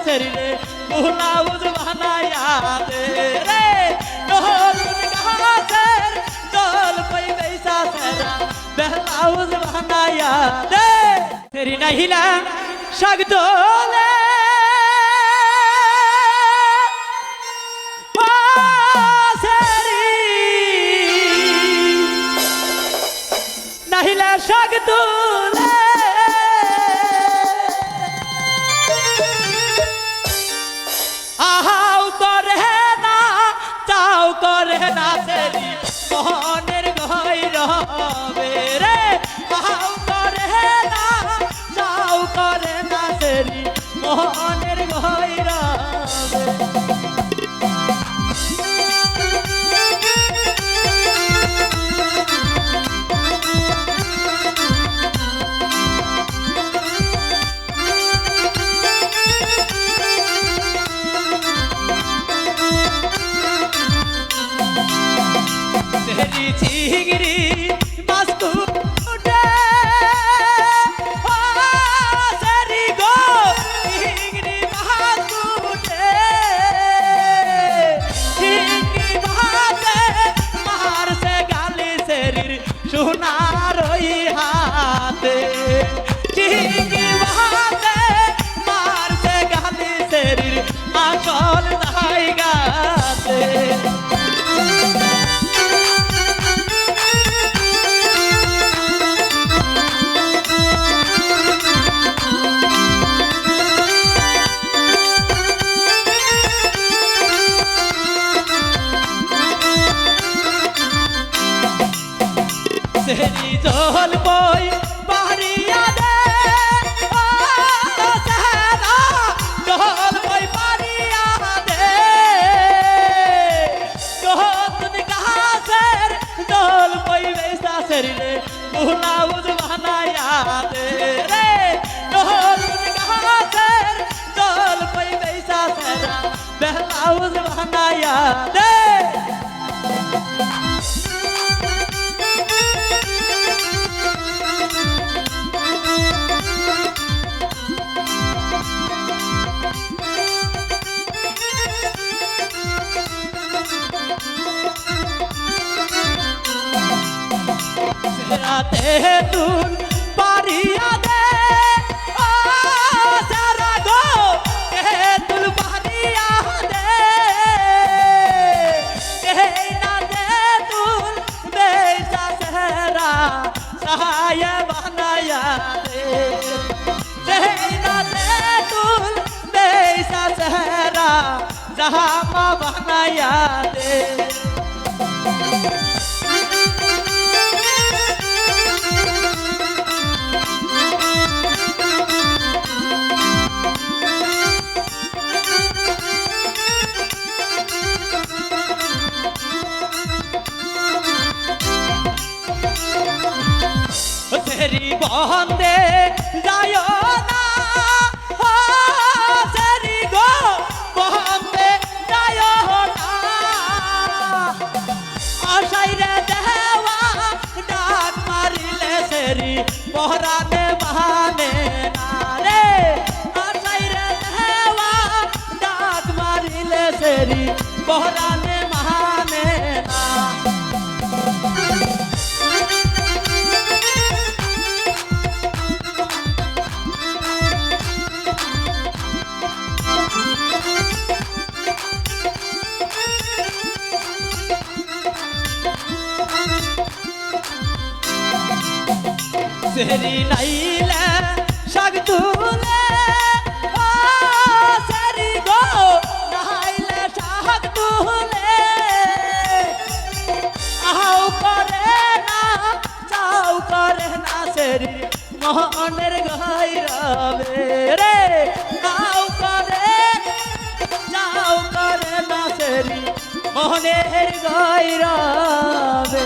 শরীরে ব্লাউজ বানায়া দে রে ঢোল গাছের দোল কই বেসা সেরা ব্লাউজ বানায়া দে তেরি নাহিলা শাক দোলে নাহিলা শাক দোলে আহাও করে না চাও করে না তেরি মনের গহীরবে রে আহাও করে না চাও করে না তেরি মনের গহীরবে तेरी चिंगरी मस्कू उठे तेरी गो चिंगरी मस्कू उठे चिंगरी बहाते मार से गाली शरीर सुना रोई हाथे चिंगरी बहाते मार से गाली शरीर आंचल दाई गाते तेरी जोल बोई बारिया दे ओ सहरा जोल बोई बारिया दे कहो तुझ कहाँ सर जोल बोई वैसा शरीर ब्लाउज बनाया दे रे कहो तुझ कहाँ सर जोल बोई वैसा सेरा ब्लाउज बनाया दे ते तुन पारिया दे ओ सारा गो के तुल पारिया दे के ना दे तुल बेसा सहरा सहाय बनाया दे ना दे तुल बेसा सहरा जहां बनाया दे तेरी बंदे जायो ना हो तेरी गो बंदे जायो ना आशाई रे देवा डाक मारिले तेरी पहराने बहाने ना रे आशाई रे देवा डाक मारिले तेरी पहराने बहाने ना तेरी नाइला शाग तुले ओ तेरी गो नाइला शाग तुले आओ करे ना चाओ करे ना तेरी मोहनेर गहीरवे रे आओ करे चाओ करे ना तेरी मोहनेर गहीरवे